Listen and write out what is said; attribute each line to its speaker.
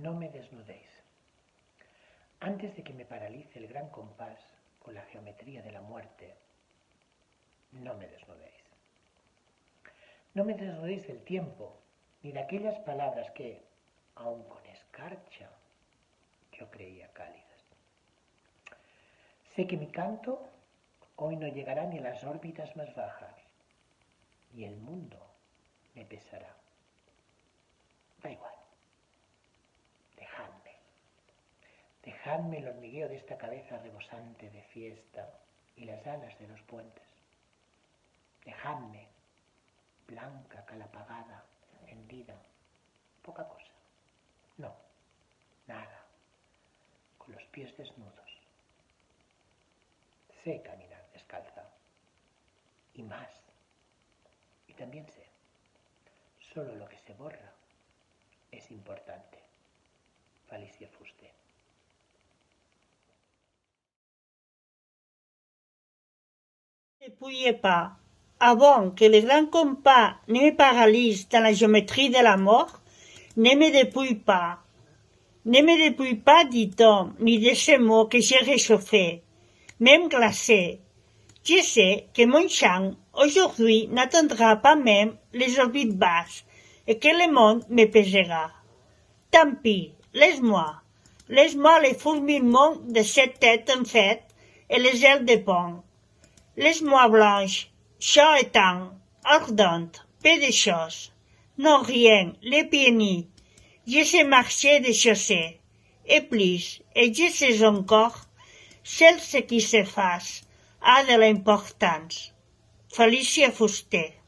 Speaker 1: No me desnudéis. Antes de que me paralice el gran compás con la geometría de la muerte, no me desnudéis. No me desnudéis del tiempo, ni de aquellas palabras que, aun con escarcha, yo creía cálidas. Sé que mi canto hoy no llegará ni a las órbitas más bajas, y el mundo me pesará. Da igual. Dejadme el hormigueo de esta cabeza rebosante de fiesta y las alas de los puentes. Dejadme, blanca calapagada, hendida, poca cosa. No, nada, con los pies desnudos. Sé caminar descalza, y más. Y también sé, solo lo que se borra es importante. Felicia Fuster.
Speaker 2: Ne pouillez pas, avant que le grand compas ne me paralyse dans la géométrie de la mort, ne me dépouille pas. Ne me dépouille pas, dit-on, ni de ces mots que j'ai réchauffés, même glacés. Je sais que mon chant, aujourd'hui, n'atteindra pas même les orbites basses, et que le monde me pèsera. Tant pis, laisse-moi les fourmillements de cette tête en fait, et les ailes de pont. Laisse-moi blanche, chaud étant, ardente, peu de choses. Non rien, les pieds nus. Je sais marcher des chaussées, et plus, et je sais encore, seul ce qui se fasse a de l'importance. Felicia Fuster.